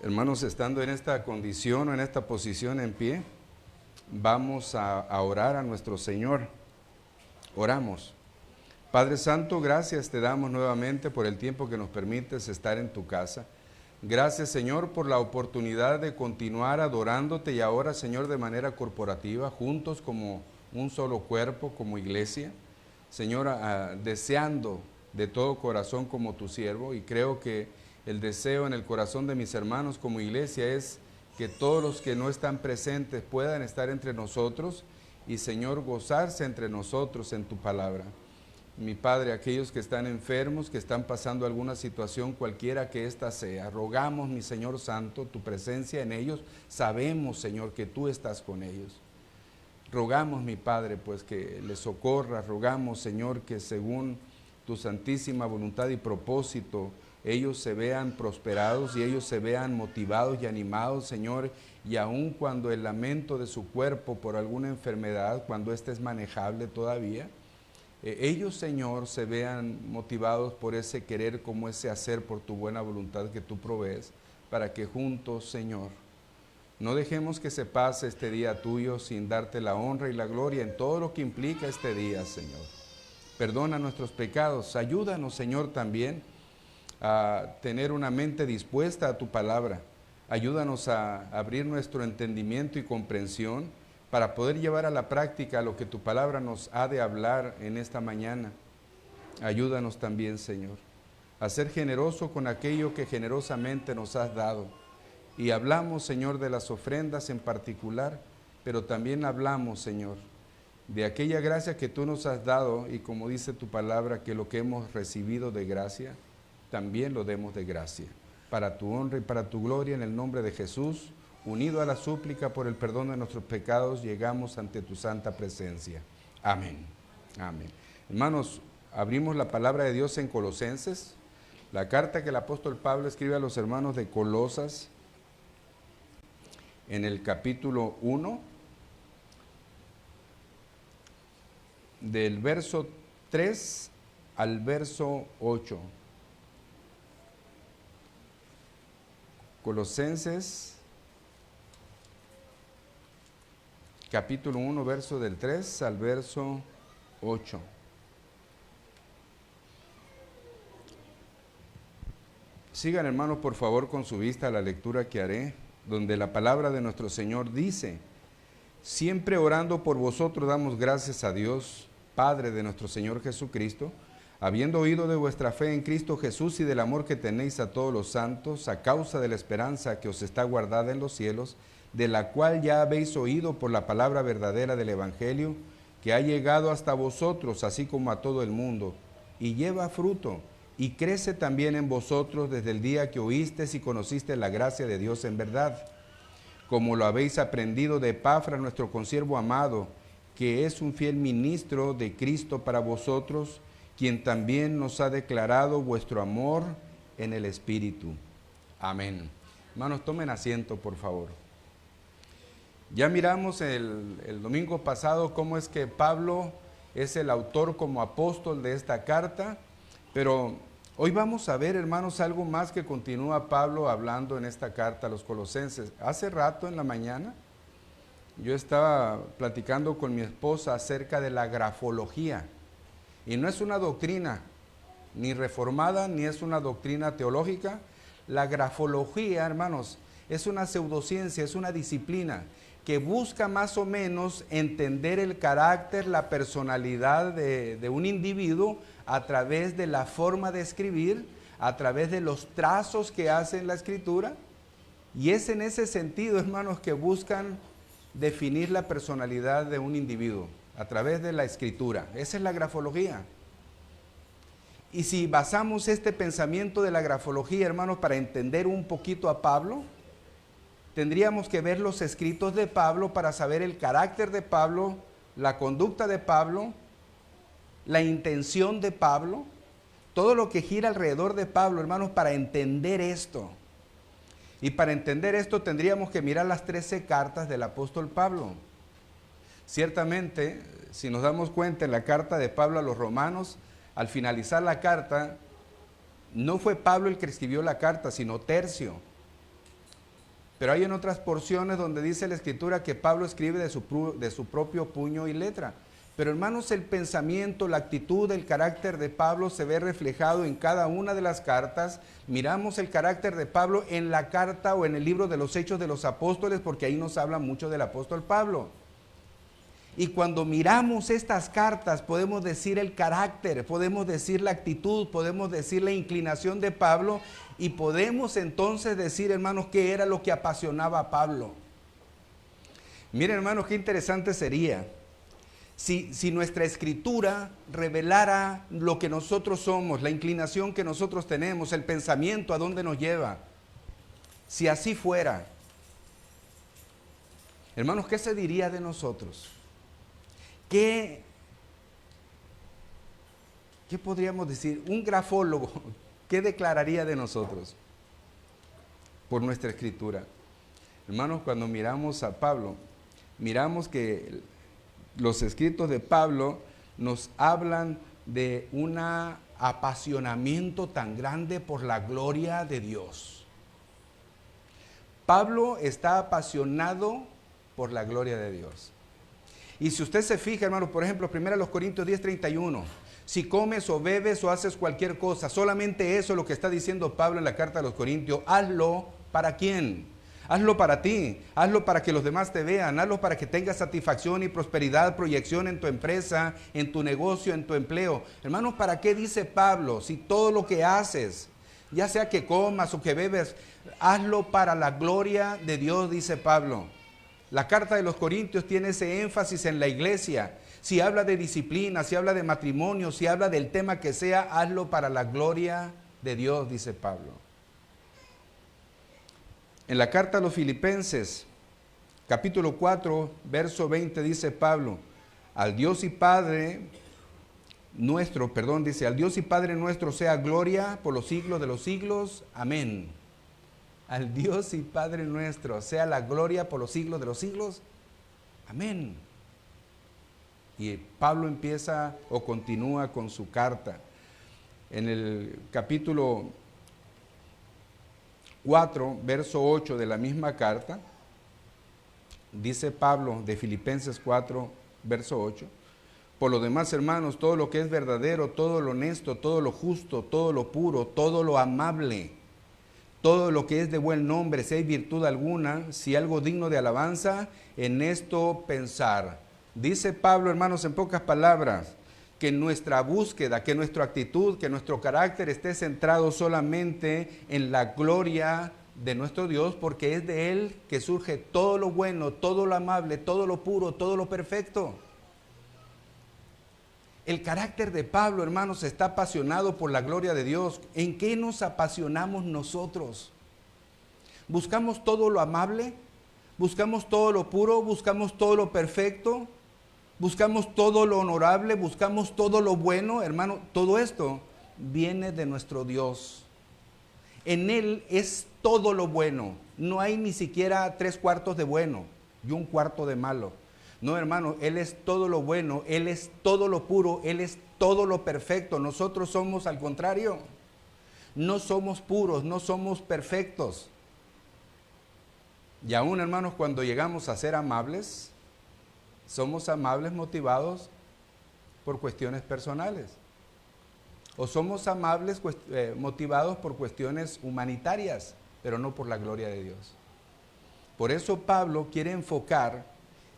Hermanos, estando en esta condición o en esta posición en pie, vamos a orar a nuestro Señor. Oramos. Padre Santo, gracias te damos nuevamente por el tiempo que nos permites estar en tu casa. Gracias, Señor, por la oportunidad de continuar adorándote y ahora, Señor, de manera corporativa, juntos como un solo cuerpo, como iglesia. Señor, deseando de todo corazón como tu siervo, y creo que el deseo en el corazón de mis hermanos como iglesia es que todos los que no están presentes puedan estar entre nosotros y, Señor, gozarse entre nosotros en tu palabra. Mi Padre, aquellos que están enfermos, que están pasando alguna situación cualquiera que ésta sea, rogamos, mi Señor Santo, tu presencia en ellos. Sabemos, Señor, que tú estás con ellos. Rogamos, mi Padre, pues que les socorras. Rogamos, Señor, que según tu santísima voluntad y propósito, ellos se vean prosperados y ellos se vean motivados y animados, Señor, y aun cuando el lamento de su cuerpo por alguna enfermedad, cuando ésta es manejable todavía, ellos, Señor, se vean motivados por ese querer como ese hacer por tu buena voluntad que tú provees, para que juntos, Señor, no dejemos que se pase este día tuyo sin darte la honra y la gloria en todo lo que implica este día, Señor. Perdona nuestros pecados, ayúdanos, Señor, también a tener una mente dispuesta a tu palabra. Ayúdanos a abrir nuestro entendimiento y comprensión para poder llevar a la práctica lo que tu palabra nos ha de hablar en esta mañana. Ayúdanos también, Señor, a ser generoso con aquello que generosamente nos has dado. Y hablamos, Señor, de las ofrendas en particular, pero también hablamos, Señor, de aquella gracia que tú nos has dado, y como dice tu palabra, que lo que hemos recibido de gracia, también lo demos de gracia, para tu honra y para tu gloria, en el nombre de Jesús. Unido a la súplica por el perdón de nuestros pecados, llegamos ante tu santa presencia. Amén. Amén. Hermanos, abrimos la palabra de Dios en Colosenses, la carta que el apóstol Pablo escribe a los hermanos de Colosas, en el capítulo 1, del verso 3 al verso 8. Colosenses capítulo 1, verso del 3 al verso 8. Sigan, hermanos, por favor, con su vista la lectura que haré, donde la palabra de nuestro Señor dice: siempre orando por vosotros damos gracias a Dios, Padre de nuestro Señor Jesucristo, habiendo oído de vuestra fe en Cristo Jesús y del amor que tenéis a todos los santos, a causa de la esperanza que os está guardada en los cielos, de la cual ya habéis oído por la palabra verdadera del Evangelio, que ha llegado hasta vosotros, así como a todo el mundo, y lleva fruto, y crece también en vosotros desde el día que oísteis y conocisteis la gracia de Dios en verdad, como lo habéis aprendido de Epafras, nuestro consiervo amado, que es un fiel ministro de Cristo para vosotros, quien también nos ha declarado vuestro amor en el Espíritu. Amén. Hermanos, tomen asiento, por favor. Ya miramos el domingo pasado cómo es que Pablo es el autor como apóstol de esta carta, pero hoy vamos a ver, hermanos, algo más que continúa Pablo hablando en esta carta a los Colosenses. Hace rato en la mañana yo estaba platicando con mi esposa acerca de la grafología, y no es una doctrina ni reformada ni es una doctrina teológica. La grafología, hermanos, es una pseudociencia, es una disciplina que busca más o menos entender el carácter, la personalidad de un individuo a través de la forma de escribir, a través de los trazos que hace en la escritura, y es en ese sentido, hermanos, que buscan definir la personalidad de un individuo a través de la escritura. Esa es la grafología. Y si basamos este pensamiento de la grafología, hermanos, para entender un poquito a Pablo, tendríamos que ver los escritos de Pablo para saber el carácter de Pablo, la conducta de Pablo, la intención de Pablo, todo lo que gira alrededor de Pablo, hermanos, para entender esto. Y para entender esto tendríamos que mirar las 13 cartas del apóstol Pablo. Ciertamente, si nos damos cuenta en la carta de Pablo a los romanos, al finalizar la carta, no fue Pablo el que escribió la carta, sino Tercio. Pero hay en otras porciones donde dice la Escritura que Pablo escribe de su propio puño y letra. Pero hermanos, el pensamiento, la actitud, el carácter de Pablo se ve reflejado en cada una de las cartas. Miramos el carácter de Pablo en la carta o en el libro de los Hechos de los Apóstoles, porque ahí nos habla mucho del apóstol Pablo. Y cuando miramos estas cartas podemos decir el carácter, podemos decir la actitud, podemos decir la inclinación de Pablo y podemos entonces decir, hermanos, qué era lo que apasionaba a Pablo. Miren, hermanos, qué interesante sería si nuestra escritura revelara lo que nosotros somos, la inclinación que nosotros tenemos, el pensamiento a dónde nos lleva. Si así fuera, hermanos, ¿qué se diría de nosotros? ¿Qué podríamos decir? Un grafólogo, ¿qué declararía de nosotros por nuestra escritura? Hermanos, cuando miramos a Pablo, miramos que los escritos de Pablo nos hablan de un apasionamiento tan grande por la gloria de Dios. Pablo está apasionado por la gloria de Dios. Y si usted se fija, hermanos, por ejemplo, 1 Corintios 10:31, si comes o bebes o haces cualquier cosa, solamente eso es lo que está diciendo Pablo en la carta a los Corintios, hazlo ¿para quién? Hazlo para ti, hazlo para que los demás te vean, hazlo para que tengas satisfacción y prosperidad, proyección en tu empresa, en tu negocio, en tu empleo. Hermanos, ¿para qué dice Pablo? Si todo lo que haces, ya sea que comas o que bebes, hazlo para la gloria de Dios, dice Pablo. La carta de los Corintios tiene ese énfasis en la iglesia. Si habla de disciplina, si habla de matrimonio, si habla del tema que sea, hazlo para la gloria de Dios, dice Pablo. En la carta a los Filipenses, capítulo 4, verso 20, dice Pablo, al Dios y Padre nuestro sea gloria por los siglos de los siglos. Amén. Al Dios y Padre nuestro sea la gloria por los siglos de los siglos. Amén. Y Pablo empieza o continúa con su carta. En el capítulo 4, verso 8 de la misma carta, dice Pablo de Filipenses 4, verso 8, por lo demás, hermanos, todo lo que es verdadero, todo lo honesto, todo lo justo, todo lo puro, todo lo amable, todo lo que es de buen nombre, si hay virtud alguna, si algo digno de alabanza, en esto pensar. Dice Pablo, hermanos, en pocas palabras, que nuestra búsqueda, que nuestra actitud, que nuestro carácter esté centrado solamente en la gloria de nuestro Dios, porque es de Él que surge todo lo bueno, todo lo amable, todo lo puro, todo lo perfecto. El carácter de Pablo, hermanos, está apasionado por la gloria de Dios. ¿En qué nos apasionamos nosotros? ¿Buscamos todo lo amable? ¿Buscamos todo lo puro? ¿Buscamos todo lo perfecto? ¿Buscamos todo lo honorable? ¿Buscamos todo lo bueno? Hermano, todo esto viene de nuestro Dios. En Él es todo lo bueno. No hay ni siquiera 3/4 de bueno y 1/4 de malo. No, hermano, Él es todo lo bueno, Él es todo lo puro, Él es todo lo perfecto. Nosotros somos al contrario. No somos puros, no somos perfectos. Y aún, hermanos, cuando llegamos a ser amables, somos amables motivados por cuestiones personales. O somos amables motivados por cuestiones humanitarias, pero no por la gloria de Dios. Por eso Pablo quiere enfocar,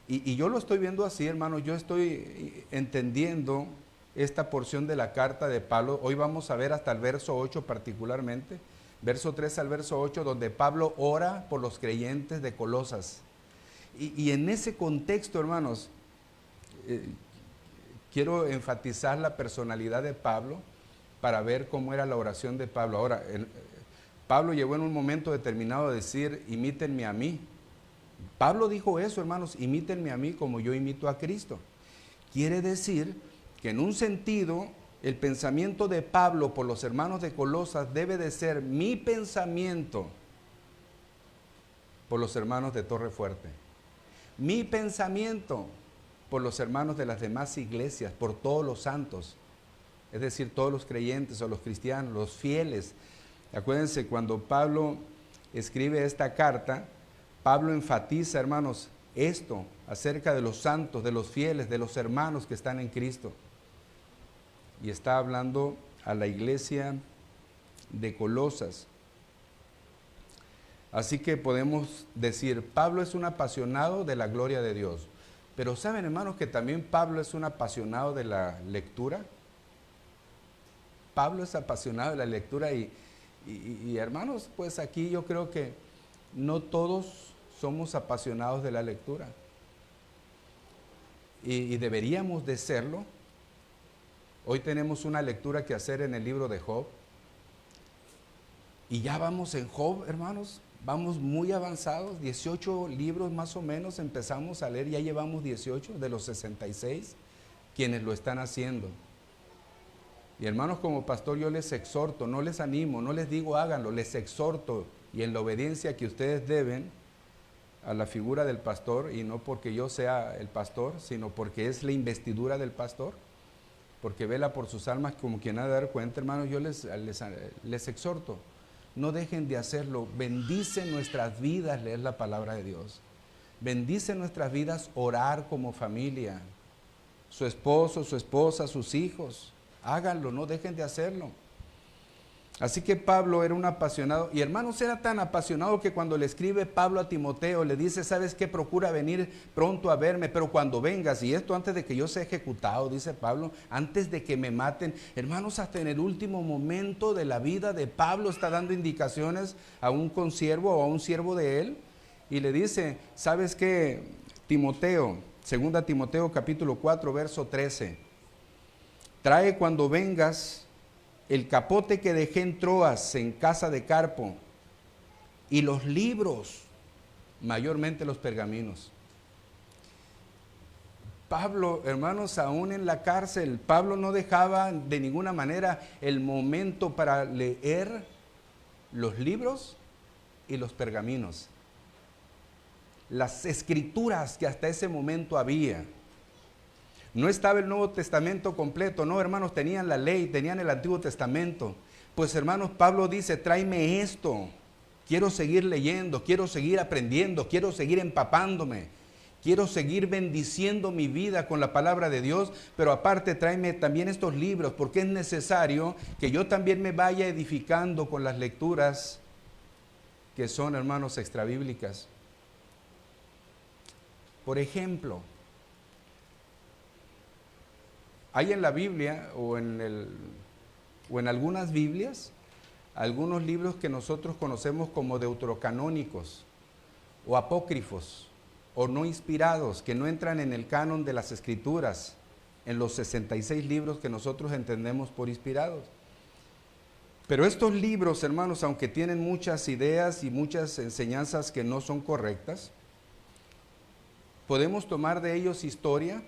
y yo lo estoy viendo así, hermano, yo estoy entendiendo esta porción de la carta de Pablo. Hoy vamos a ver hasta el verso 8 particularmente, verso 3 al verso 8, donde Pablo ora por los creyentes de Colosas. Y en ese contexto, hermanos, quiero enfatizar la personalidad de Pablo para ver cómo era la oración de Pablo. Ahora, Pablo llegó en un momento determinado a decir, imítenme a mí. Pablo dijo eso, hermanos, imítenme a mí como yo imito a Cristo. Quiere decir que en un sentido, el pensamiento de Pablo por los hermanos de Colosas debe de ser mi pensamiento por los hermanos de Torre Fuerte. Mi pensamiento por los hermanos de las demás iglesias, por todos los santos, es decir, todos los creyentes o los cristianos, los fieles. Acuérdense, cuando Pablo escribe esta carta, Pablo enfatiza, hermanos, esto acerca de los santos, de los fieles, de los hermanos que están en Cristo. Y está hablando a la iglesia de Colosas. Así que podemos decir, Pablo es un apasionado de la gloria de Dios. Pero ¿saben, hermanos, que también Pablo es un apasionado de la lectura? Pablo es apasionado de la lectura y hermanos, pues aquí yo creo que no todos somos apasionados de la lectura. Y deberíamos de serlo. Hoy tenemos una lectura que hacer en el libro de Job. Y ya vamos en Job, hermanos. Vamos muy avanzados, 18 libros más o menos empezamos a leer, ya llevamos 18 de los 66 quienes lo están haciendo. Y hermanos, como pastor yo les exhorto, no les animo, no les digo háganlo, les exhorto y en la obediencia que ustedes deben a la figura del pastor, y no porque yo sea el pastor, sino porque es la investidura del pastor, porque vela por sus almas como quien ha de dar cuenta, hermanos, yo les exhorto. No dejen de hacerlo. Bendice nuestras vidas leer la palabra de Dios. Bendice nuestras vidas orar como familia. Su esposo, su esposa, sus hijos. Háganlo, no dejen de hacerlo. Así que Pablo era un apasionado. Y hermanos, era tan apasionado que cuando le escribe Pablo a Timoteo, le dice, ¿sabes qué? Procura venir pronto a verme, pero cuando vengas, y esto antes de que yo sea ejecutado, dice Pablo, antes de que me maten. Hermanos, hasta en el último momento de la vida de Pablo está dando indicaciones a un consiervo o a un siervo de él, y le dice, ¿sabes qué? Timoteo, 2 Timoteo capítulo 4, verso 13, trae cuando vengas el capote que dejé en Troas, en casa de Carpo, y los libros, mayormente los pergaminos. Pablo, hermanos, aún en la cárcel, Pablo no dejaba de ninguna manera el momento para leer los libros y los pergaminos, las escrituras que hasta ese momento había. No estaba el Nuevo Testamento completo, no, hermanos, tenían la ley, tenían el Antiguo Testamento. Pues, hermanos, Pablo dice, tráeme esto, quiero seguir leyendo, quiero seguir aprendiendo, quiero seguir empapándome, quiero seguir bendiciendo mi vida con la palabra de Dios, pero aparte tráeme también estos libros, porque es necesario que yo también me vaya edificando con las lecturas que son, hermanos, extrabíblicas. Por ejemplo, hay en la Biblia o en algunas Biblias, algunos libros que nosotros conocemos como deuterocanónicos o apócrifos o no inspirados, que no entran en el canon de las Escrituras, en los 66 libros que nosotros entendemos por inspirados. Pero estos libros, hermanos, aunque tienen muchas ideas y muchas enseñanzas que no son correctas, podemos tomar de ellos historia.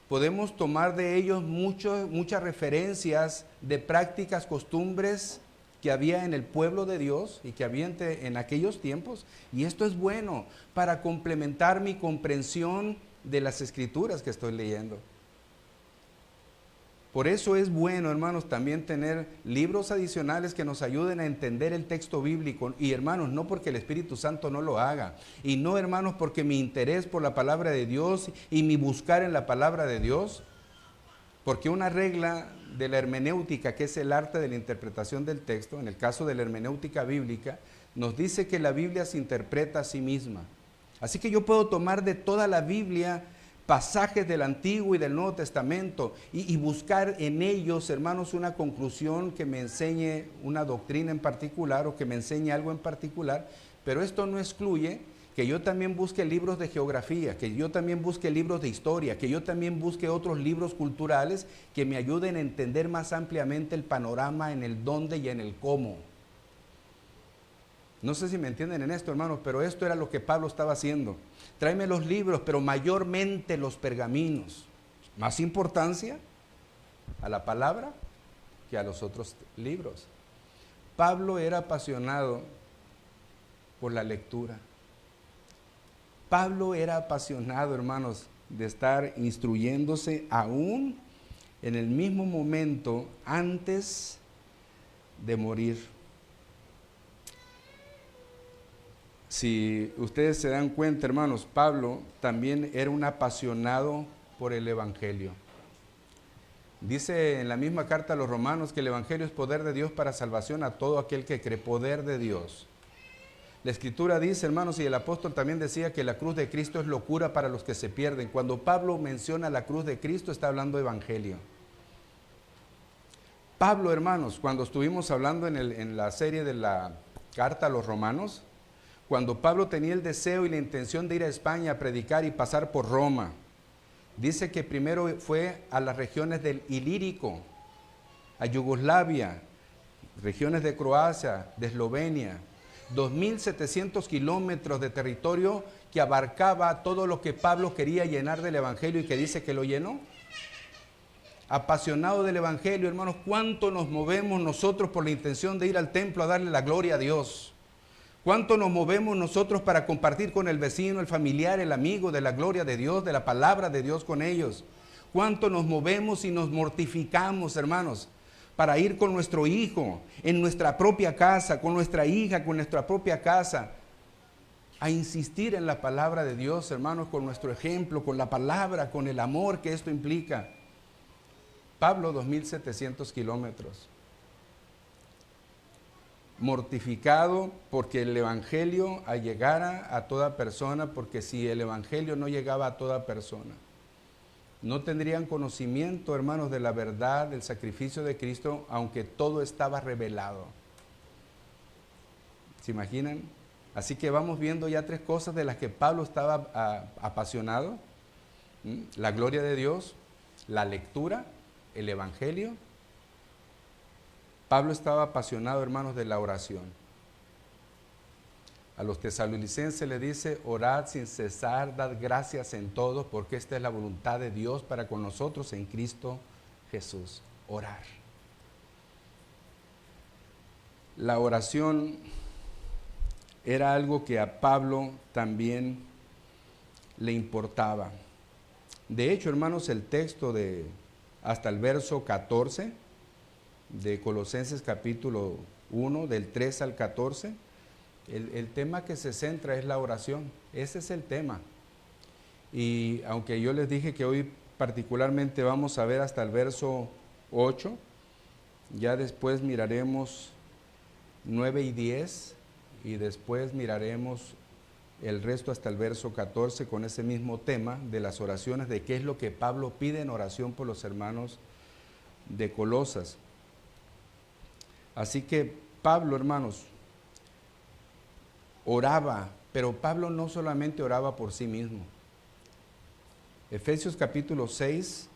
Podemos tomar de ellos muchas referencias de prácticas, costumbres que había en el pueblo de Dios y que había en aquellos tiempos. Y esto es bueno para complementar mi comprensión de las escrituras que estoy leyendo. Por eso es bueno, hermanos, también tener libros adicionales que nos ayuden a entender el texto bíblico. Y hermanos, no porque el Espíritu Santo no lo haga. Y no, hermanos, porque mi interés por la palabra de Dios y mi buscar en la palabra de Dios. Porque una regla de la hermenéutica, que es el arte de la interpretación del texto, en el caso de la hermenéutica bíblica, nos dice que la Biblia se interpreta a sí misma. Así que yo puedo tomar de toda la Biblia pasajes del Antiguo y del Nuevo Testamento y buscar en ellos, hermanos, una conclusión que me enseñe una doctrina en particular o que me enseñe algo en particular, pero esto no excluye que yo también busque libros de geografía, que yo también busque libros de historia, que yo también busque otros libros culturales que me ayuden a entender más ampliamente el panorama en el dónde y en el cómo. No sé si me entienden en esto, hermanos, pero esto era lo que Pablo estaba haciendo. Tráeme los libros, pero mayormente los pergaminos. Más importancia a la palabra que a los otros libros. Pablo era apasionado por la lectura. Pablo era apasionado, hermanos, de estar instruyéndose aún en el mismo momento antes de morir. Si ustedes se dan cuenta, hermanos, Pablo también era un apasionado por el Evangelio. Dice en la misma carta a los romanos que el Evangelio es poder de Dios para salvación a todo aquel que cree, poder de Dios. La Escritura dice, hermanos, y el apóstol también decía que la cruz de Cristo es locura para los que se pierden. Cuando Pablo menciona la cruz de Cristo, está hablando de Evangelio. Pablo, hermanos, cuando estuvimos hablando en la serie de la carta a los romanos, cuando Pablo tenía el deseo y la intención de ir a España a predicar y pasar por Roma, dice que primero fue a las regiones del Ilírico, a Yugoslavia, regiones de Croacia, de Eslovenia, 2.700 kilómetros de territorio que abarcaba todo lo que Pablo quería llenar del Evangelio y que dice que lo llenó. Apasionado del Evangelio, hermanos, ¿cuánto nos movemos nosotros por la intención de ir al templo a darle la gloria a Dios? ¿Cuánto nos movemos nosotros para compartir con el vecino, el familiar, el amigo de la gloria de Dios, de la palabra de Dios con ellos? ¿Cuánto nos movemos y nos mortificamos, hermanos, para ir con nuestro hijo en nuestra propia casa, con nuestra hija, con nuestra propia casa, a insistir en la palabra de Dios, hermanos, con nuestro ejemplo, con la palabra, con el amor que esto implica? Pablo, 2.700 kilómetros. Mortificado porque el Evangelio llegara a toda persona, porque si el Evangelio no llegaba a toda persona, no tendrían conocimiento, hermanos, de la verdad, del sacrificio de Cristo, aunque todo estaba revelado. ¿Se imaginan? Así que vamos viendo ya tres cosas de las que Pablo estaba apasionado: la gloria de Dios, la lectura, el Evangelio. Pablo estaba apasionado, hermanos, de la oración. A los tesalonicenses le dice: orad sin cesar, dad gracias en todo, porque esta es la voluntad de Dios para con nosotros en Cristo Jesús. Orar. La oración era algo que a Pablo también le importaba. De hecho, hermanos, el texto hasta el verso 14 de Colosenses capítulo 1, del 3 al 14, el tema que se centra es la oración. Ese es el tema. Y aunque yo les dije que hoy particularmente vamos a ver hasta el verso 8, ya después miraremos 9 y 10, y después miraremos el resto hasta el verso 14 con ese mismo tema de las oraciones, de qué es lo que Pablo pide en oración por los hermanos de Colosas. Así que Pablo, hermanos, oraba, pero Pablo no solamente oraba por sí mismo. Efesios capítulo 6,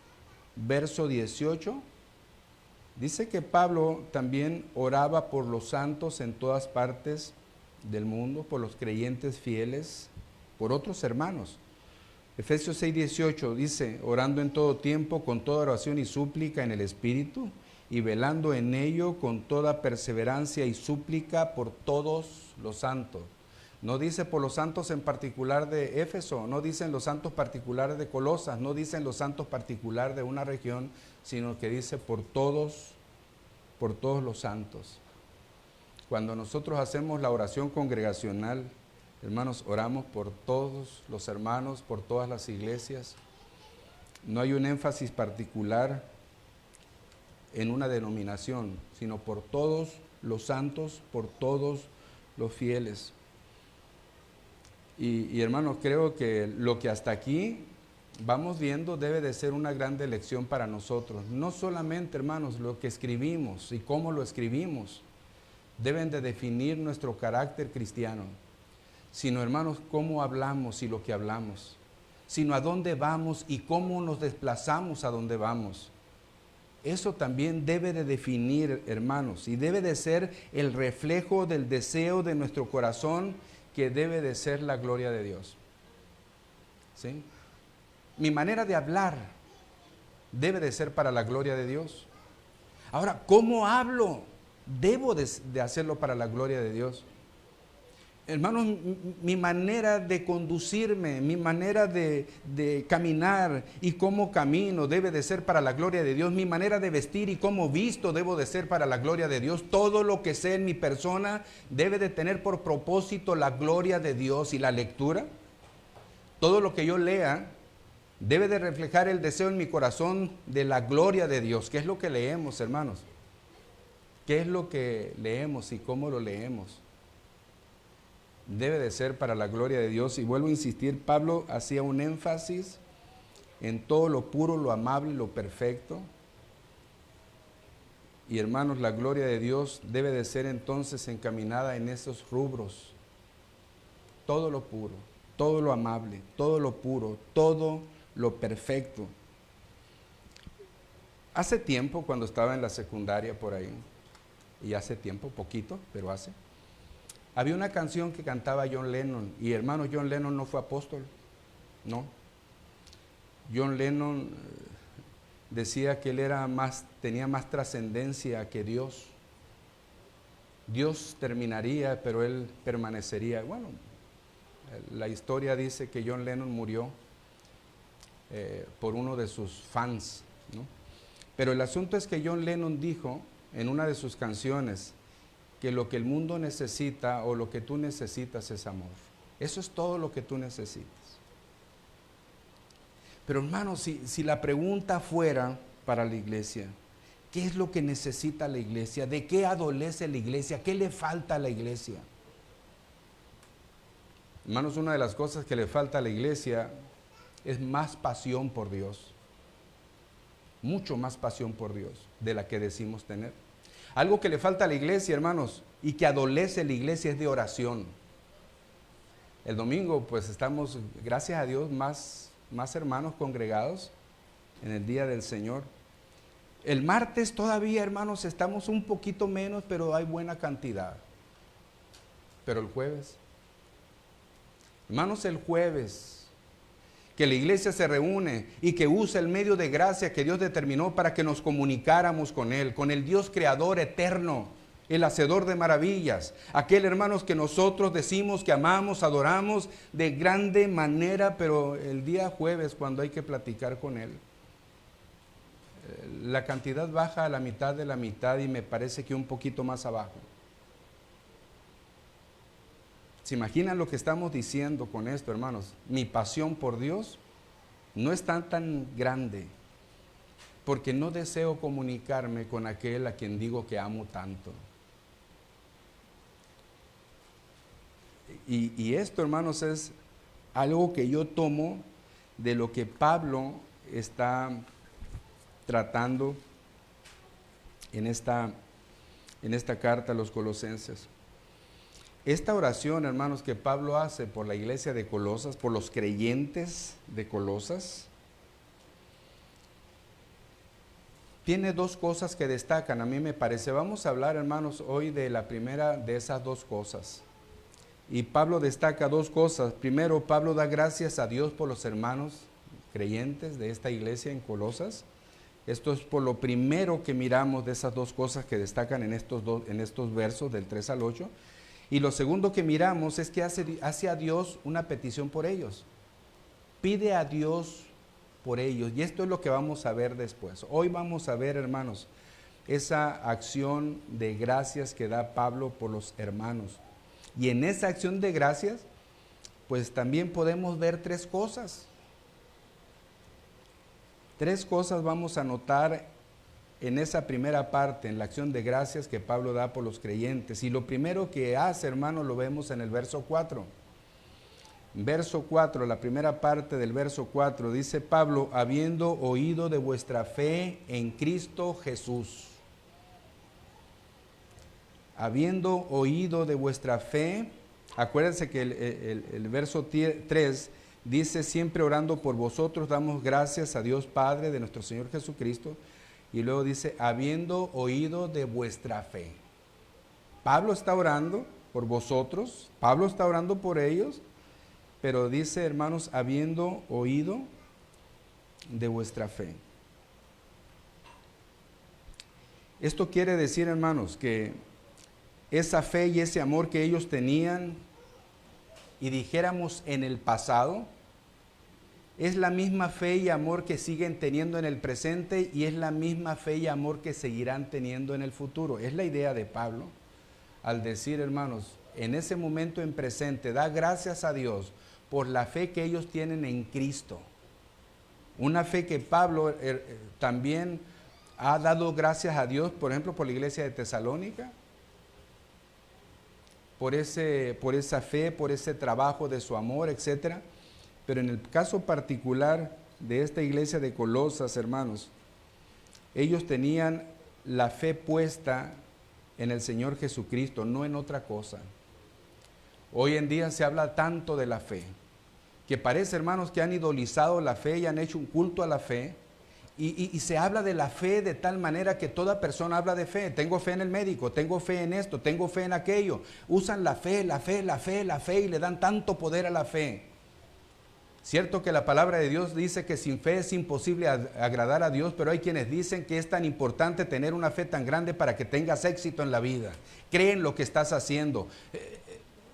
verso 18, dice que Pablo también oraba por los santos en todas partes del mundo, por los creyentes fieles, por otros hermanos. Efesios 6, 18 dice: orando en todo tiempo, con toda oración y súplica en el Espíritu, y velando en ello con toda perseverancia y súplica por todos los santos. No dice por los santos en particular de Éfeso, no dicen los santos particulares de Colosas, no dicen los santos particulares de una región, sino que dice por todos los santos. Cuando nosotros hacemos la oración congregacional, hermanos, oramos por todos los hermanos, por todas las iglesias. No hay un énfasis particular en una denominación, sino por todos los santos, por todos los fieles. Y hermanos, creo que lo que hasta aquí vamos viendo debe de ser una gran lección para nosotros. No solamente, hermanos, lo que escribimos y cómo lo escribimos deben de definir nuestro carácter cristiano, sino, hermanos, cómo hablamos y lo que hablamos, sino a dónde vamos y cómo nos desplazamos a dónde vamos. Eso también debe de definir, hermanos, y debe de ser el reflejo del deseo de nuestro corazón, que debe de ser la gloria de Dios. ¿Sí? Mi manera de hablar debe de ser para la gloria de Dios. Ahora, ¿cómo hablo? Debo de hacerlo para la gloria de Dios. Hermanos, mi manera de conducirme, mi manera de caminar y cómo camino debe de ser para la gloria de Dios. Mi manera de vestir y cómo visto debo de ser para la gloria de Dios. Todo lo que sé en mi persona debe de tener por propósito la gloria de Dios. Y la lectura, todo lo que yo lea debe de reflejar el deseo en mi corazón de la gloria de Dios. ¿Qué es lo que leemos, hermanos? ¿Qué es lo que leemos y cómo lo leemos? Debe de ser para la gloria de Dios. Y vuelvo a insistir, Pablo hacía un énfasis en todo lo puro, lo amable, lo perfecto. Y hermanos, la gloria de Dios debe de ser entonces encaminada en esos rubros. Todo lo puro, todo lo amable, todo lo puro, todo lo perfecto. Hace tiempo, cuando estaba en la secundaria por ahí, y hace tiempo, poquito, pero había una canción que cantaba John Lennon, y hermano, John Lennon no fue apóstol, no. John Lennon decía que él tenía más trascendencia que Dios. Dios terminaría, pero él permanecería. Bueno, la historia dice que John Lennon murió por uno de sus fans, ¿no? Pero el asunto es que John Lennon dijo en una de sus canciones que lo que el mundo necesita o lo que tú necesitas es amor. Eso es todo lo que tú necesitas. Pero hermano, si la pregunta fuera para la iglesia, ¿qué es lo que necesita la iglesia? ¿De qué adolece la iglesia? ¿Qué le falta a la iglesia? Hermanos, una de las cosas que le falta a la iglesia es más pasión por Dios. Mucho más pasión por Dios de la que decimos tener. Algo que le falta a la iglesia, hermanos, y que adolece la iglesia es de oración. El domingo, pues estamos, gracias a Dios, más hermanos congregados en el día del Señor. El martes todavía, hermanos, estamos un poquito menos, pero hay buena cantidad. Pero el jueves, hermanos, el jueves, que la iglesia se reúne y que usa el medio de gracia que Dios determinó para que nos comunicáramos con Él, con el Dios creador eterno, el hacedor de maravillas, aquel, hermanos, que nosotros decimos que amamos, adoramos de grande manera, pero el día jueves, cuando hay que platicar con Él, la cantidad baja a la mitad de la mitad y me parece que un poquito más abajo. ¿Se imaginan lo que estamos diciendo con esto, hermanos? Mi pasión por Dios no es tan grande, porque no deseo comunicarme con aquel a quien digo que amo tanto. Y esto, hermanos, es algo que yo tomo de lo que Pablo está tratando en esta carta a los Colosenses. Esta oración, hermanos, que Pablo hace por la iglesia de Colosas, por los creyentes de Colosas, tiene dos cosas que destacan, a mí me parece. Vamos a hablar, hermanos, hoy de la primera de esas dos cosas. Y Pablo destaca dos cosas. Primero, Pablo da gracias a Dios por los hermanos creyentes de esta iglesia en Colosas. Esto es por lo primero que miramos de esas dos cosas que destacan en estos versos del 3 al 8. Y lo segundo que miramos es que hace a Dios una petición por ellos. Pide a Dios por ellos. Y esto es lo que vamos a ver después. Hoy vamos a ver, hermanos, esa acción de gracias que da Pablo por los hermanos. Y en esa acción de gracias, pues también podemos ver tres cosas. Tres cosas vamos a notar en esa primera parte, en la acción de gracias que Pablo da por los creyentes. Y lo primero que hace, hermano, lo vemos en el verso 4. Verso 4, la primera parte del verso 4, dice Pablo, habiendo oído de vuestra fe en Cristo Jesús. Habiendo oído de vuestra fe, acuérdense que el verso 3 dice, siempre orando por vosotros, damos gracias a Dios Padre de nuestro Señor Jesucristo. Y luego dice, habiendo oído de vuestra fe. Pablo está orando por vosotros, Pablo está orando por ellos, pero dice, hermanos, habiendo oído de vuestra fe. Esto quiere decir, hermanos, que esa fe y ese amor que ellos tenían y dijéramos en el pasado, es la misma fe y amor que siguen teniendo en el presente y es la misma fe y amor que seguirán teniendo en el futuro. Es la idea de Pablo al decir, hermanos, en ese momento en presente, da gracias a Dios por la fe que ellos tienen en Cristo. Una fe que Pablo también ha dado gracias a Dios, por ejemplo, por la iglesia de Tesalónica, por esa fe, por ese trabajo de su amor, etc. Pero en el caso particular de esta iglesia de Colosas, hermanos, ellos tenían la fe puesta en el Señor Jesucristo, no en otra cosa. Hoy en día se habla tanto de la fe, que parece, hermanos, que han idolizado la fe y han hecho un culto a la fe, y se habla de la fe de tal manera que toda persona habla de fe. Tengo fe en el médico, tengo fe en esto, tengo fe en aquello. Usan la fe, la fe, la fe, la fe y le dan tanto poder a la fe. Cierto que la palabra de Dios dice que sin fe es imposible agradar a Dios, pero hay quienes dicen que es tan importante tener una fe tan grande para que tengas éxito en la vida. Creen lo que estás haciendo.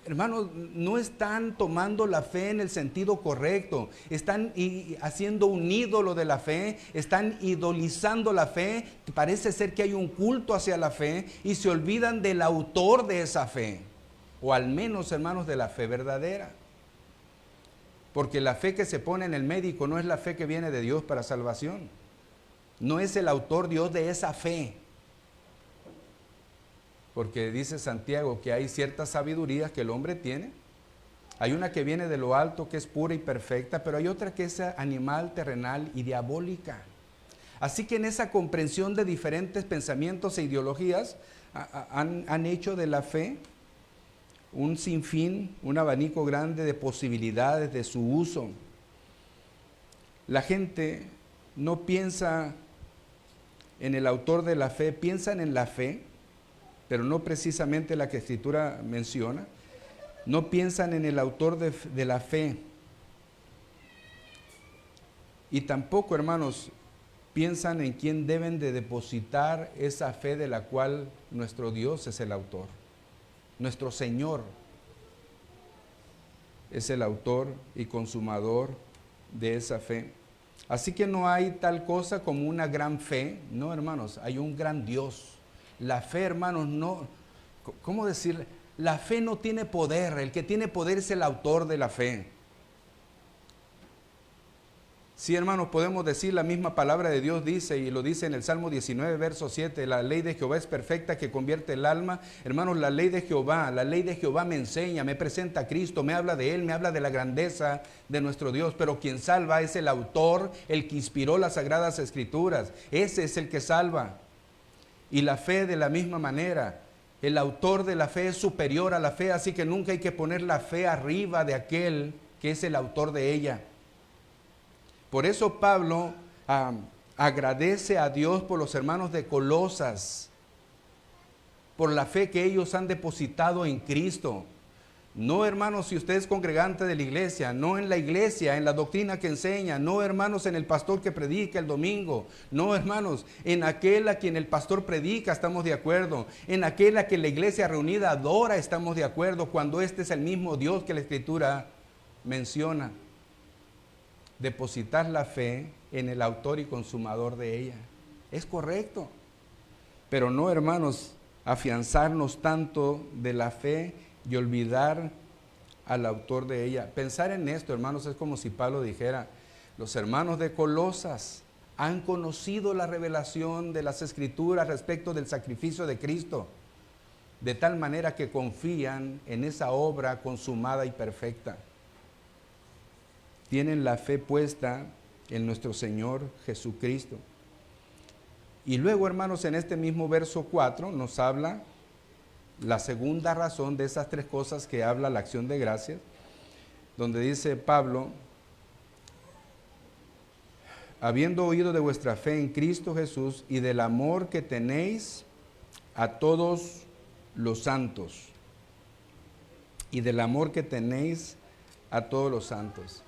Hermanos, no están tomando la fe en el sentido correcto, están haciendo un ídolo de la fe, están idolizando la fe, parece ser que hay un culto hacia la fe y se olvidan del autor de esa fe, o al menos, hermanos, de la fe verdadera. Porque la fe que se pone en el médico no es la fe que viene de Dios para salvación, no es el autor Dios de esa fe. Porque dice Santiago que hay ciertas sabidurías que el hombre tiene. Hay una que viene de lo alto, que es pura y perfecta, pero hay otra que es animal, terrenal y diabólica. Así que en esa comprensión de diferentes pensamientos e ideologías han hecho de la fe un sinfín, un abanico grande de posibilidades de su uso. La gente no piensa en el autor de la fe, piensan en la fe, pero no precisamente la que la Escritura menciona. No piensan en el autor de la fe. Y tampoco, hermanos, piensan en quién deben de depositar esa fe de la cual nuestro Dios es el autor. Nuestro Señor es el autor y consumador de esa fe. Así que no hay tal cosa como una gran fe, no, hermanos, hay un gran Dios. La fe, hermanos, no, ¿cómo decir? La fe no tiene poder, el que tiene poder es el autor de la fe. Sí, hermanos, podemos decir la misma palabra de Dios dice, y lo dice en el Salmo 19, verso 7, la ley de Jehová es perfecta que convierte el alma. Hermanos, la ley de Jehová me enseña, me presenta a Cristo, me habla de Él, me habla de la grandeza de nuestro Dios, pero quien salva es el autor, el que inspiró las Sagradas Escrituras, ese es el que salva. Y la fe de la misma manera, el autor de la fe es superior a la fe, así que nunca hay que poner la fe arriba de aquel que es el autor de ella. Por eso Pablo agradece a Dios por los hermanos de Colosas, por la fe que ellos han depositado en Cristo. No, hermanos, si usted es congregante de la iglesia, no en la iglesia, en la doctrina que enseña, no, hermanos, en el pastor que predica el domingo, no, hermanos, en aquel a quien el pastor predica estamos de acuerdo, en aquel a quien la iglesia reunida adora estamos de acuerdo, cuando este es el mismo Dios que la Escritura menciona. Depositar la fe en el autor y consumador de ella. Es correcto, pero no, hermanos, afianzarnos tanto de la fe y olvidar al autor de ella. Pensar en esto, hermanos, es como si Pablo dijera, los hermanos de Colosas han conocido la revelación de las Escrituras respecto del sacrificio de Cristo, de tal manera que confían en esa obra consumada y perfecta. Tienen la fe puesta en nuestro Señor Jesucristo. Y luego, hermanos, en este mismo verso 4 nos habla la segunda razón de esas tres cosas que habla la acción de gracias, donde dice Pablo, habiendo oído de vuestra fe en Cristo Jesús y del amor que tenéis a todos los santos, y del amor que tenéis a todos los santos.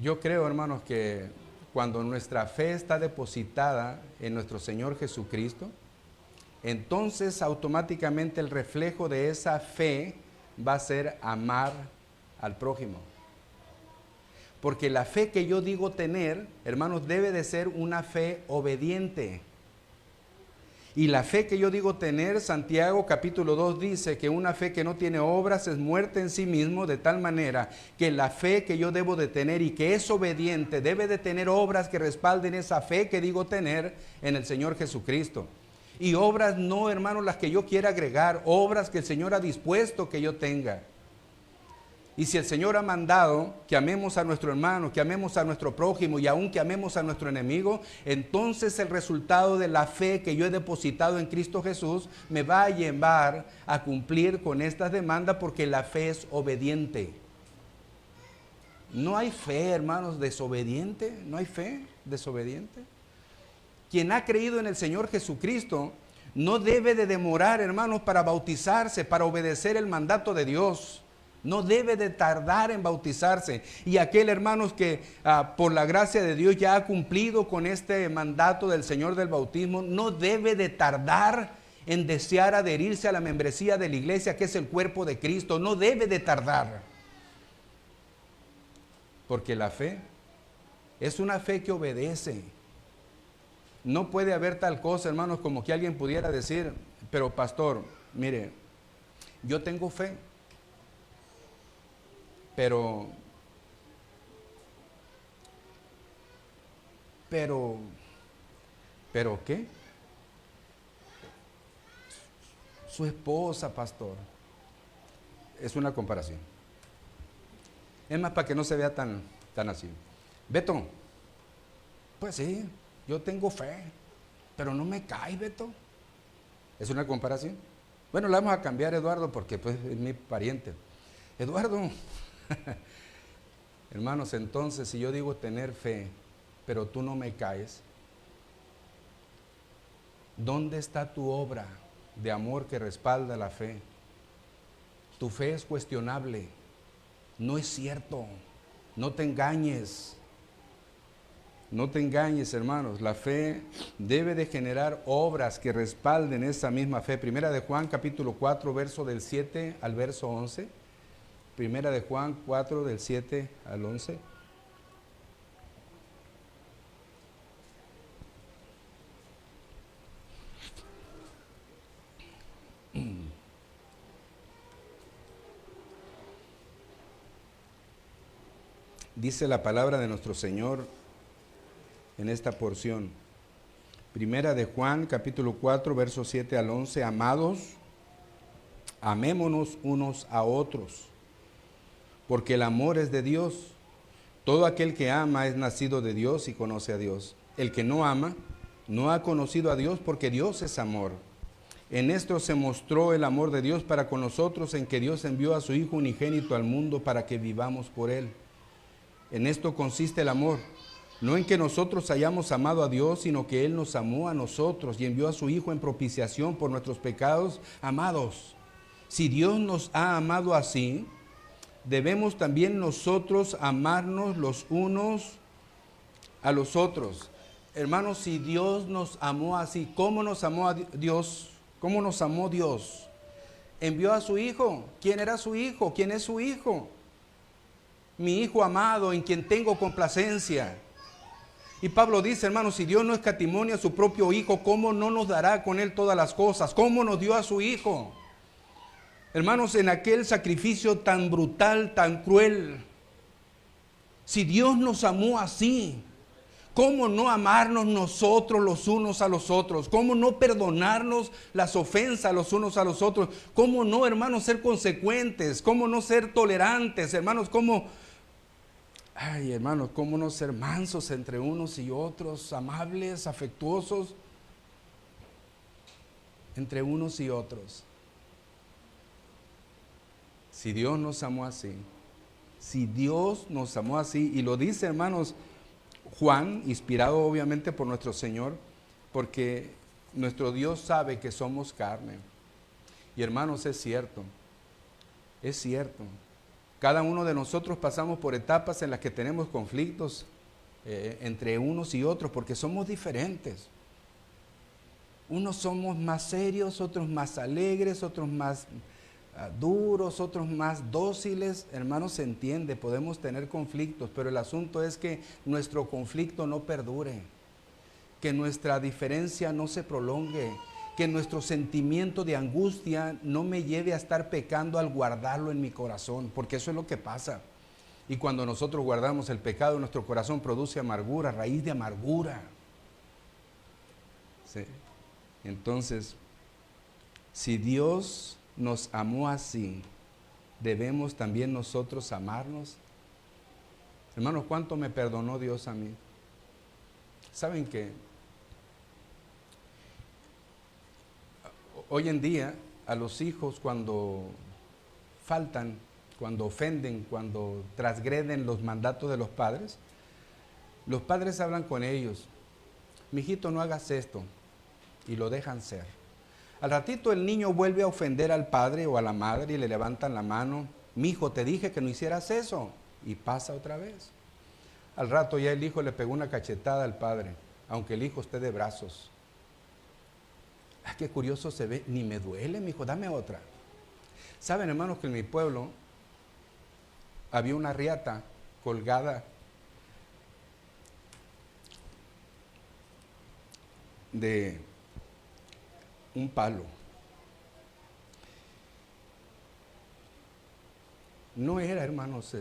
Yo creo, hermanos, que cuando nuestra fe está depositada en nuestro Señor Jesucristo, entonces automáticamente el reflejo de esa fe va a ser amar al prójimo. Porque la fe que yo digo tener, hermanos, debe de ser una fe obediente. Y la fe que yo digo tener, Santiago capítulo 2 dice que una fe que no tiene obras es muerta en sí mismo, de tal manera que la fe que yo debo de tener y que es obediente debe de tener obras que respalden esa fe que digo tener en el Señor Jesucristo. Y obras no, hermanos, las que yo quiera agregar, obras que el Señor ha dispuesto que yo tenga. Y si el Señor ha mandado que amemos a nuestro hermano, que amemos a nuestro prójimo y aun que amemos a nuestro enemigo, entonces el resultado de la fe que yo he depositado en Cristo Jesús me va a llevar a cumplir con estas demandas, porque la fe es obediente. No hay fe, hermanos, desobediente. No hay fe desobediente. Quien ha creído en el Señor Jesucristo no debe de demorar, hermanos, para bautizarse, para obedecer el mandato de Dios. No debe de tardar en bautizarse. Y aquel, hermanos, que por la gracia de Dios ya ha cumplido con este mandato del Señor del bautismo, no debe de tardar en desear adherirse a la membresía de la iglesia, que es el cuerpo de Cristo. No debe de tardar. Porque la fe es una fe que obedece. No puede haber tal cosa, hermanos, como que alguien pudiera decir: pero pastor, mire, yo tengo fe. Pero ¿qué? Su esposa, pastor. Es una comparación. Es más, para que no se vea tan así. Beto, pues sí, yo tengo fe, pero no me cae, Beto. Es una comparación. Bueno, la vamos a cambiar, Eduardo, porque pues es mi pariente. Eduardo. Hermanos, entonces si yo digo tener fe, pero tú no me caes, ¿dónde está tu obra de amor que respalda la fe? Tu fe es cuestionable, no es cierto, no te engañes. No te engañes, hermanos, la fe debe de generar obras que respalden esa misma fe. Primera de Juan capítulo 4, verso del 7 al verso 11. Primera de Juan 4, del 7 al 11. Dice la palabra de nuestro Señor en esta porción. Primera de Juan, capítulo 4, versos 7 al 11. Amados, amémonos unos a otros, porque el amor es de Dios. Todo aquel que ama es nacido de Dios y conoce a Dios. El que no ama no ha conocido a Dios, porque Dios es amor. En esto se mostró el amor de Dios para con nosotros, en que Dios envió a su Hijo unigénito al mundo para que vivamos por Él. En esto consiste el amor, no en que nosotros hayamos amado a Dios, sino que Él nos amó a nosotros y envió a su Hijo en propiciación por nuestros pecados. Amados, si Dios nos ha amado así, debemos también nosotros amarnos los unos a los otros. Hermanos, si Dios nos amó así, ¿cómo nos amó a Dios? ¿Cómo nos amó Dios? Envió a su Hijo. ¿Quién era su Hijo? ¿Quién es su Hijo? Mi Hijo amado, en quien tengo complacencia. Y Pablo dice, hermanos, si Dios no escatimó a su propio Hijo, ¿cómo no nos dará con Él todas las cosas? ¿Cómo nos dio a su Hijo? Hermanos, en aquel sacrificio tan brutal, tan cruel, si Dios nos amó así, ¿cómo no amarnos nosotros los unos a los otros? ¿Cómo no perdonarnos las ofensas los unos a los otros? ¿Cómo no, hermanos, ser consecuentes? ¿Cómo no ser tolerantes? Hermanos, ¿cómo no ser mansos entre unos y otros, amables, afectuosos entre unos y otros? Si Dios nos amó así, y lo dice, hermanos, Juan, inspirado obviamente por nuestro Señor, porque nuestro Dios sabe que somos carne. Y hermanos, es cierto. Cada uno de nosotros pasamos por etapas en las que tenemos conflictos entre unos y otros, porque somos diferentes. Unos somos más serios, otros más alegres, otros más duros, otros más dóciles. Hermanos, se entiende, podemos tener conflictos, pero el asunto es que nuestro conflicto no perdure, que nuestra diferencia no se prolongue, que nuestro sentimiento de angustia no me lleve a estar pecando al guardarlo en mi corazón, porque eso es lo que pasa. Y cuando nosotros guardamos el pecado en nuestro corazón, produce amargura, raíz de amargura. ¿Sí? Entonces, si Dios nos amó así, debemos también nosotros amarnos. Hermanos, ¿cuánto me perdonó Dios a mí? ¿Saben qué? Hoy en día, a los hijos cuando faltan, cuando ofenden, cuando transgreden los mandatos de los padres hablan con ellos: mijito, no hagas esto, y lo dejan ser. Al ratito el niño vuelve a ofender al padre o a la madre y le levantan la mano: mijo, te dije que no hicieras eso, y pasa otra vez. Al rato ya el hijo le pegó una cachetada al padre, aunque el hijo esté de brazos. ¡Ah, qué curioso se ve! Ni me duele, mijo, dame otra. Saben, hermanos, que en mi pueblo había una riata colgada de un palo. No era, hermanos,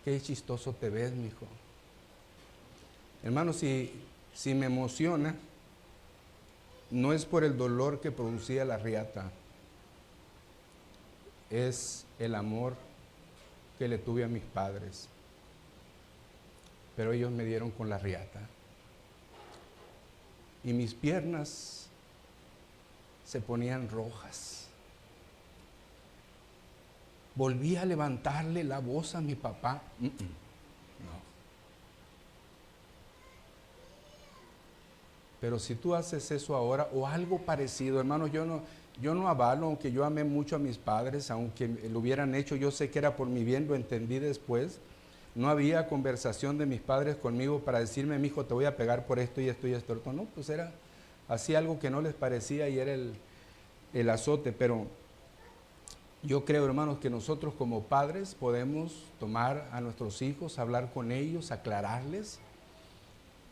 qué chistoso te ves, mijo. Hermanos, si me emociona, no es por el dolor que producía la riata, es el amor que le tuve a mis padres. Pero ellos me dieron con la riata. Y mis piernas se ponían rojas. Volví a levantarle la voz a mi papá. No. Pero si tú haces eso ahora o algo parecido, hermanos, yo no avalo, aunque yo amé mucho a mis padres, aunque lo hubieran hecho, yo sé que era por mi bien, lo entendí después. No había conversación de mis padres conmigo para decirme: mi hijo, te voy a pegar por esto y esto y esto. No, pues era así algo que no les parecía y era el azote. Pero yo creo, hermanos, que nosotros como padres podemos tomar a nuestros hijos, hablar con ellos, aclararles.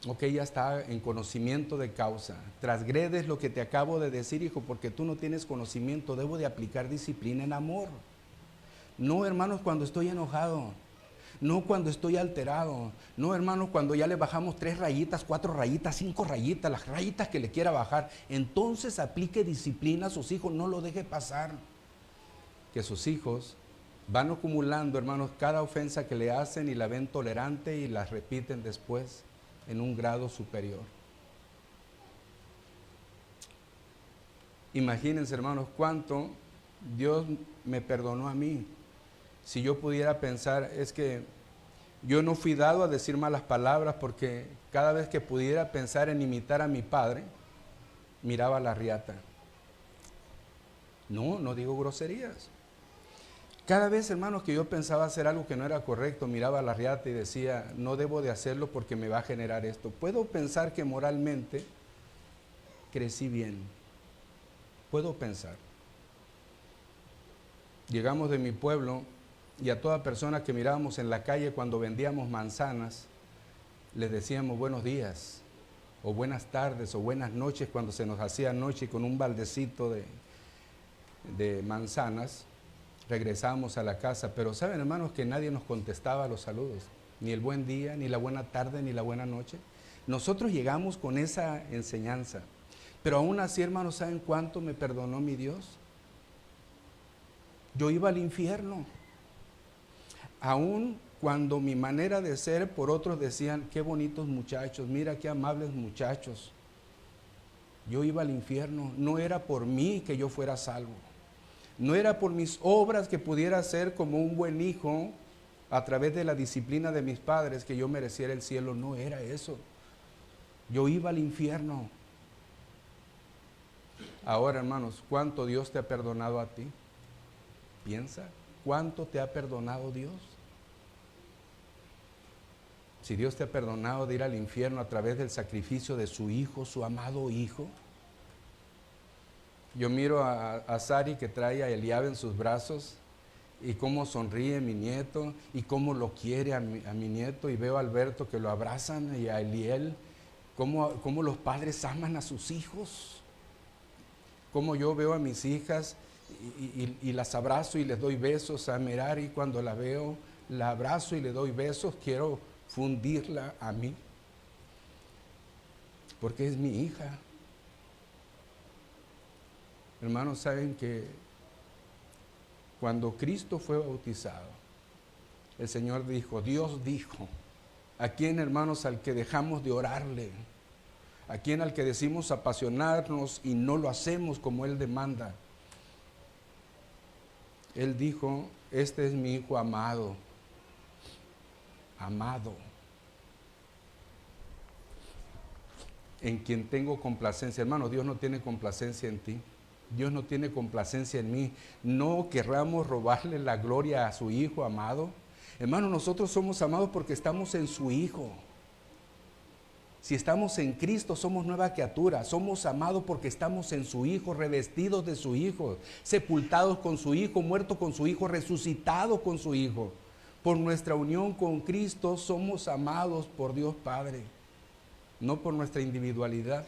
Ok, ya está en conocimiento de causa. Transgredes lo que te acabo de decir, hijo, porque tú no tienes conocimiento. Debo de aplicar disciplina en amor. No, hermanos, cuando estoy enojado. No cuando estoy alterado. No, hermanos, cuando ya le bajamos 3 rayitas, 4 rayitas, 5 rayitas, las rayitas que le quiera bajar. Entonces aplique disciplina a sus hijos, no lo deje pasar. Que sus hijos van acumulando, hermanos, cada ofensa que le hacen y la ven tolerante y las repiten después en un grado superior. Imagínense, hermanos, cuánto Dios me perdonó a mí. Si yo pudiera pensar, es que yo no fui dado a decir malas palabras, porque cada vez que pudiera pensar en imitar a mi padre, miraba la riata. No digo groserías. Cada vez, hermanos, que yo pensaba hacer algo que no era correcto, miraba la riata y decía: no debo de hacerlo porque me va a generar esto. Puedo pensar que moralmente crecí bien. Puedo pensar. Llegamos de mi pueblo y a toda persona que mirábamos en la calle cuando vendíamos manzanas, les decíamos buenos días, o buenas tardes, o buenas noches cuando se nos hacía noche, y con un baldecito de manzanas regresábamos a la casa. Pero saben, hermanos, que nadie nos contestaba los saludos, ni el buen día, ni la buena tarde, ni la buena noche. Nosotros llegamos con esa enseñanza, pero aún así, hermanos, ¿saben cuánto me perdonó mi Dios? Yo iba al infierno, aún cuando mi manera de ser, por otros decían: qué bonitos muchachos, mira qué amables muchachos. Yo iba al infierno. No era por mí que yo fuera salvo. No era por mis obras que pudiera ser como un buen hijo a través de la disciplina de mis padres que yo mereciera el cielo. No era eso. Yo iba al infierno. Ahora, hermanos, ¿cuánto Dios te ha perdonado a ti? Piensa, ¿cuánto te ha perdonado Dios? Si Dios te ha perdonado de ir al infierno a través del sacrificio de su Hijo, su amado Hijo, Yo miro a Sari que trae a Eliab en sus brazos y cómo sonríe mi nieto y cómo lo quiere a mi nieto, y veo a Alberto que lo abrazan y a Eliel, cómo los padres aman a sus hijos, cómo yo veo a mis hijas y las abrazo y les doy besos. A Merari, cuando la veo, la abrazo y le doy besos, quiero fundirla a mí, porque es mi hija. Hermanos, saben que cuando Cristo fue bautizado, el Señor dijo, Dios dijo, ¿a quién, hermanos, al que dejamos de orarle? ¿A quién al que decimos apasionarnos y no lo hacemos como Él demanda? Él dijo, este es mi Hijo amado, amado, en quien tengo complacencia. Hermano, Dios no tiene complacencia en ti. Dios no tiene complacencia en mí. No querramos robarle la gloria a su Hijo amado. Hermano, nosotros somos amados porque estamos en su Hijo. Si estamos en Cristo, somos nueva criatura. Somos amados porque estamos en su Hijo, revestidos de su Hijo, sepultados con su Hijo, muertos con su Hijo, resucitados con su Hijo. Por nuestra unión con Cristo somos amados por Dios Padre, no por nuestra individualidad.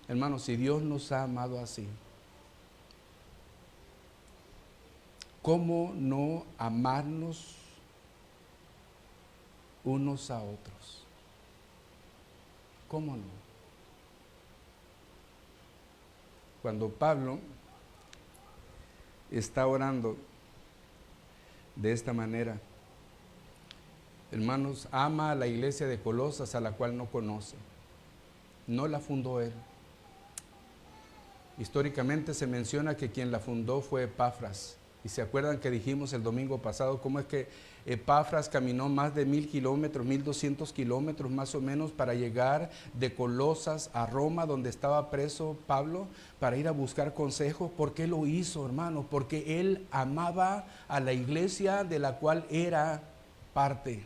Hermanos, si Dios nos ha amado así, ¿cómo no amarnos unos a otros? ¿Cómo no? Cuando Pablo está orando de esta manera, hermanos, ama a la iglesia de Colosas, a la cual no conoce. No la fundó él. Históricamente se menciona que quien la fundó fue Epafras. Y se acuerdan que dijimos el domingo pasado cómo es que Epafras caminó más de 1000 kilómetros, 1200 kilómetros más o menos, para llegar de Colosas a Roma, donde estaba preso Pablo, para ir a buscar consejos. ¿Por qué lo hizo, hermano? Porque él amaba a la iglesia de la cual era parte.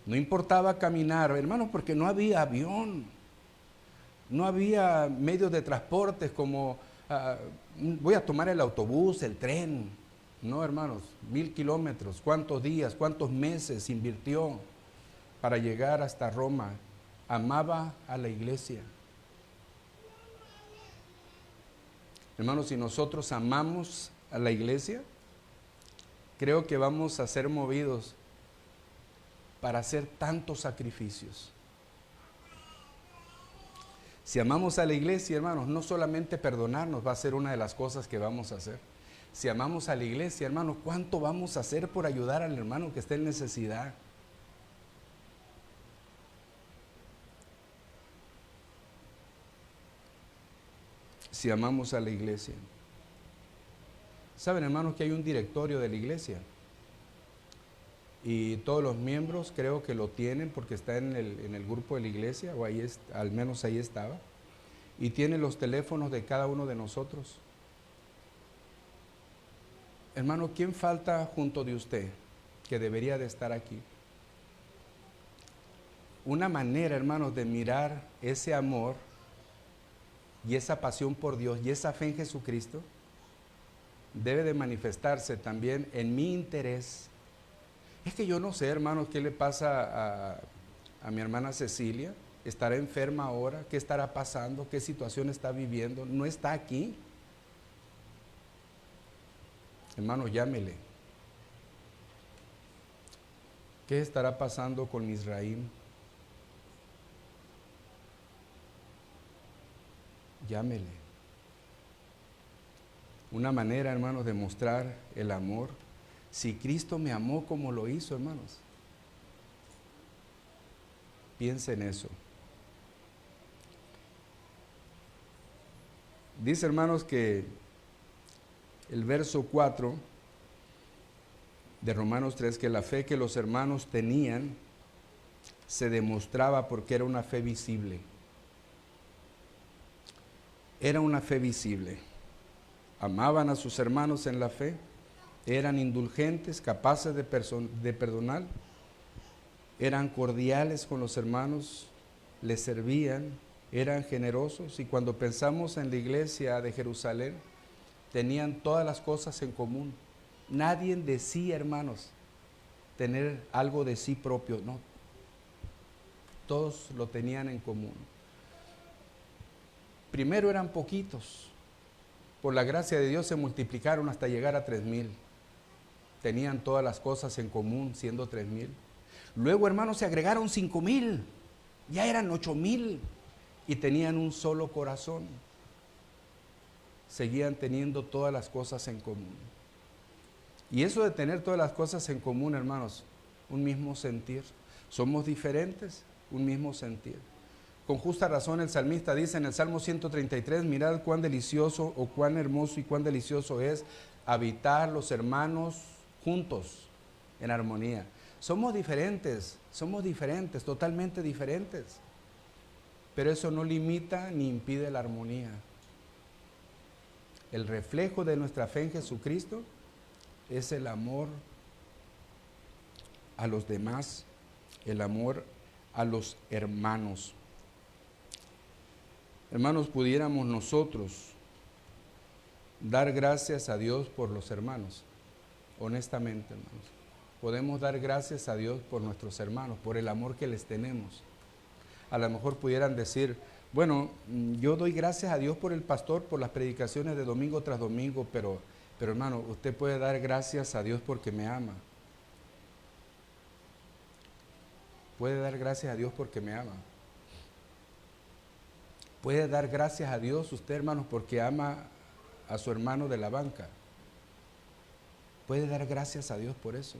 No importaba caminar, hermano, porque no había avión. No había medios de transporte como voy a tomar el autobús, el tren. No, hermanos, 1000 kilómetros. ¿Cuántos días, cuántos meses invirtió para llegar hasta Roma? Amaba a la iglesia. Hermanos, si nosotros amamos a la iglesia, creo que vamos a ser movidos para hacer tantos sacrificios. Si amamos a la iglesia, hermanos, no solamente perdonarnos va a ser una de las cosas que vamos a hacer. Si amamos a la iglesia, hermanos, ¿cuánto vamos a hacer por ayudar al hermano que está en necesidad? Si amamos a la iglesia. Saben, hermanos, que hay un directorio de la iglesia. Y todos los miembros creo que lo tienen porque está en el grupo de la iglesia, o ahí al menos ahí estaba, y tiene los teléfonos de cada uno de nosotros. Hermano, ¿quién falta junto de usted que debería de estar aquí? Una manera, hermanos, de mirar ese amor y esa pasión por Dios y esa fe en Jesucristo debe de manifestarse también en mi interés. Es que yo no sé, hermanos, qué le pasa a mi hermana Cecilia. ¿Estará enferma ahora? ¿Qué estará pasando? ¿Qué situación está viviendo? ¿No está aquí? Hermano, llámele. ¿Qué estará pasando con Misraim? Llámele. Una manera, hermanos, de mostrar el amor. Si Cristo me amó como lo hizo, hermanos, piensa en eso. Dice, hermanos, que el verso 4 de Romanos 3, que la fe que los hermanos tenían se demostraba porque era una fe visible. Era una fe visible. Amaban a sus hermanos en la fe, eran indulgentes, capaces de perdonar, eran cordiales con los hermanos, les servían, eran generosos, y cuando pensamos en la iglesia de Jerusalén, tenían todas las cosas en común. Nadie decía, hermanos, tener algo de sí propio, no. Todos lo tenían en común. Primero eran poquitos. Por la gracia de Dios se multiplicaron hasta llegar a 3,000. Tenían todas las cosas en común, siendo 3,000. Luego, hermanos, se agregaron 5,000. Ya eran 8,000. Y tenían un solo corazón. Seguían teniendo todas las cosas en común. Y eso de tener todas las cosas en común, hermanos, un mismo sentir. Somos diferentes, un mismo sentir. Con justa razón el salmista dice en el Salmo 133, mirad cuán delicioso o cuán hermoso y cuán delicioso es habitar los hermanos juntos en armonía. Somos diferentes, totalmente diferentes. Pero eso no limita ni impide la armonía. El reflejo de nuestra fe en Jesucristo es el amor a los demás, el amor a los hermanos. Hermanos, pudiéramos nosotros dar gracias a Dios por los hermanos, honestamente, hermanos. Podemos dar gracias a Dios por nuestros hermanos, por el amor que les tenemos. A lo mejor pudieran decir, bueno, yo doy gracias a Dios por el pastor, por las predicaciones de domingo tras domingo, pero hermano, usted puede dar gracias a Dios porque me ama. Puede dar gracias a Dios porque me ama. Puede dar gracias a Dios usted, hermanos, porque ama a su hermano de la banca. Puede dar gracias a Dios por eso.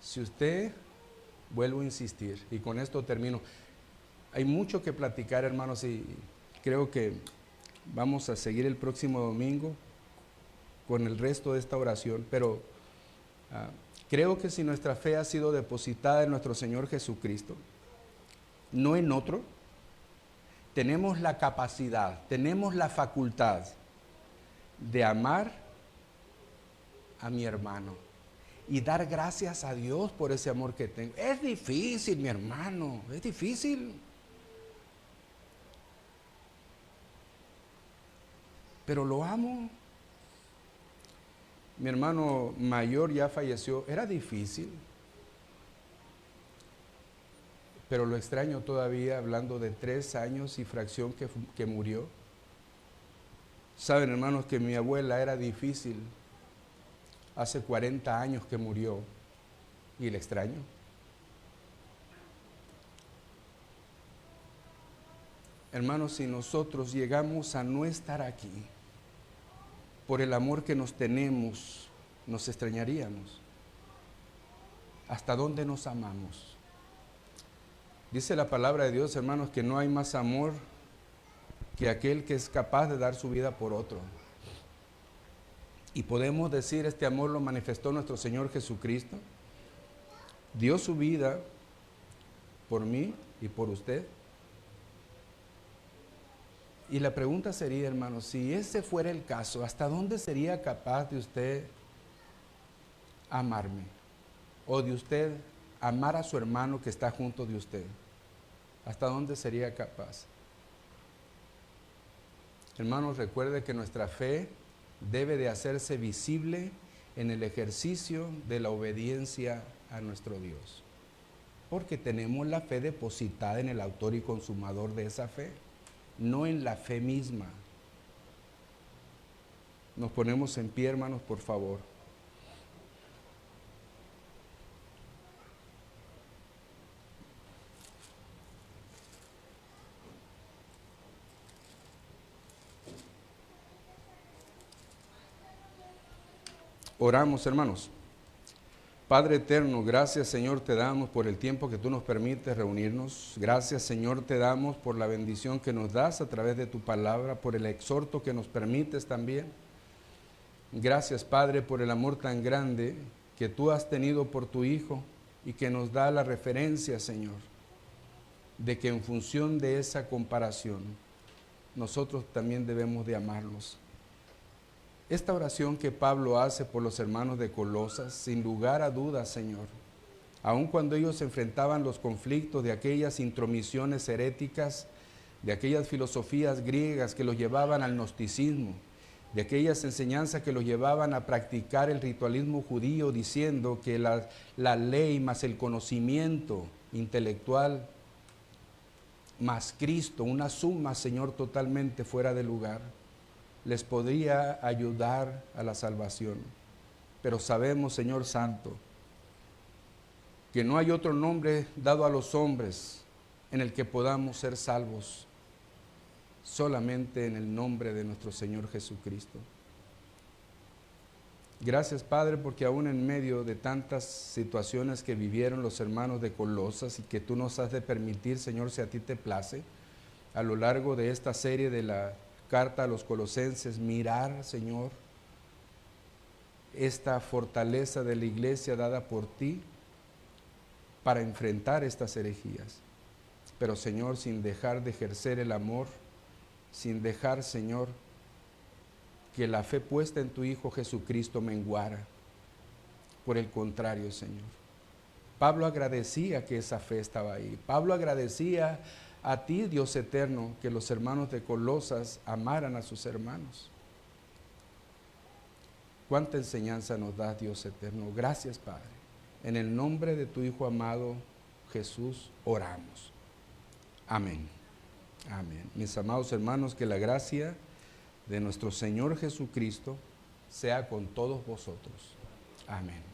Si usted, vuelvo a insistir, y con esto termino, hay mucho que platicar, hermanos, y creo que vamos a seguir el próximo domingo con el resto de esta oración, pero creo que si nuestra fe ha sido depositada en nuestro Señor Jesucristo, no en otro, tenemos la capacidad, tenemos la facultad de amar a mi hermano y dar gracias a Dios por ese amor que tengo. Es difícil, mi hermano, es difícil. Pero lo amo. Mi hermano mayor ya falleció, era difícil. Pero lo extraño todavía, hablando de 3 años y fracción que murió. Saben, hermanos, que mi abuela era difícil. Hace 40 años que murió y la extraño. Hermanos, si nosotros llegamos a no estar aquí por el amor que nos tenemos, nos extrañaríamos. ¿Hasta dónde nos amamos? Dice la palabra de Dios, hermanos, que no hay más amor que aquel que es capaz de dar su vida por otro. Y podemos decir, este amor lo manifestó nuestro Señor Jesucristo. Dio su vida por mí y por usted. Y la pregunta sería, hermanos, si ese fuera el caso, ¿hasta dónde sería capaz de usted amarme? O de usted amar a su hermano que está junto de usted. ¿Hasta dónde sería capaz? Hermanos, recuerde que nuestra fe debe de hacerse visible en el ejercicio de la obediencia a nuestro Dios. Porque tenemos la fe depositada en el autor y consumador de esa fe, no en la fe misma. Nos ponemos en pie, hermanos, por favor. Oramos, hermanos. Padre eterno, gracias, Señor, te damos por el tiempo que tú nos permites reunirnos. Gracias, Señor, te damos por la bendición que nos das a través de tu palabra, por el exhorto que nos permites también. Gracias, Padre, por el amor tan grande que tú has tenido por tu Hijo y que nos da la referencia, Señor, de que en función de esa comparación, nosotros también debemos de amarlos. Esta oración que Pablo hace por los hermanos de Colosas, sin lugar a dudas, Señor, aun cuando ellos enfrentaban los conflictos de aquellas intromisiones heréticas, de aquellas filosofías griegas que los llevaban al gnosticismo, de aquellas enseñanzas que los llevaban a practicar el ritualismo judío, diciendo que la ley más el conocimiento intelectual más Cristo, una suma, Señor, totalmente fuera de lugar, les podría ayudar a la salvación. Pero sabemos, Señor Santo, que no hay otro nombre dado a los hombres en el que podamos ser salvos, solamente en el nombre de nuestro Señor Jesucristo. Gracias, Padre, porque aún en medio de tantas situaciones que vivieron los hermanos de Colosas y que tú nos has de permitir, Señor, si a ti te place, a lo largo de esta serie de la carta a los colosenses, mirar, Señor, esta fortaleza de la iglesia dada por ti para enfrentar estas herejías. Pero, Señor, sin dejar de ejercer el amor, sin dejar, Señor, que la fe puesta en tu Hijo Jesucristo menguara. Por el contrario, Señor, Pablo agradecía que esa fe estaba ahí. Pablo agradecía a ti, Dios eterno, que los hermanos de Colosas amaran a sus hermanos. Cuánta enseñanza nos da, Dios eterno. Gracias, Padre. En el nombre de tu Hijo amado Jesús oramos. Amén. Amén. Mis amados hermanos, que la gracia de nuestro Señor Jesucristo sea con todos vosotros. Amén.